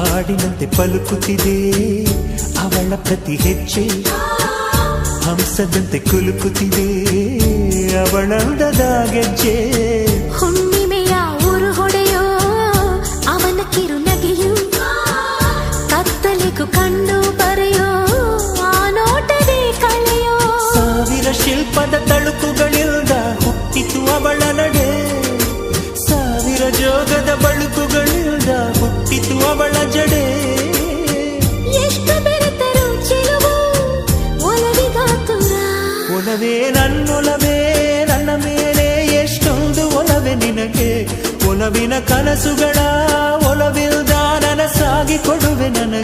ಹಾಡಿನಂತೆ ಪಲುಕುತ್ತಿದೆ ಅವಳ ಪ್ರತಿ ಹೆಜ್ಜೆ, ಹಂಸದಂತೆ ಕುಲುಕುತ್ತಿದೆ ಅವಳಂದದ ಗೆಜ್ಜೆ. ಹುಣ್ಣಿಮೆಯ ಊರು ಹೊಡೆಯೋ ಅವನ ಕಿರುನಗೆಯು, ಕತ್ತಲೆಗೂ ಕಣ್ಣು ಬರೆಯೋ ಆ ನೋಟದೇ ಕಳೆಯೋ. ಸಾವಿರ ಶಿಲ್ಪದ ತಳುಕುಗಳಿಂದ ಹುಟ್ಟಿತು ಅವಳ ನಡೆ, ಸಾವಿರ ಜೋಗದ ಬಳುಕುಗಳಿಂದ ಹುಟ್ಟಿತು ಅವಳ ಜಡೆ. ಎಷ್ಟು ಬೆರೆತರು ಚೆಲುವು ಒಲವಿಗಾತುರ, ಒಲವೇ ನನ್ನೊಲವೇ ನನ್ನ ಮೇಲೆ ಎಷ್ಟೊಂದು ಒಲವೇ ನಿನಗೆ. ಒಲವಿನ ಕನಸುಗಳ ಒಲವಿಲ್ದ ನನಸಾಗಿ ಕೊಡುವೆ ನನಗೆ.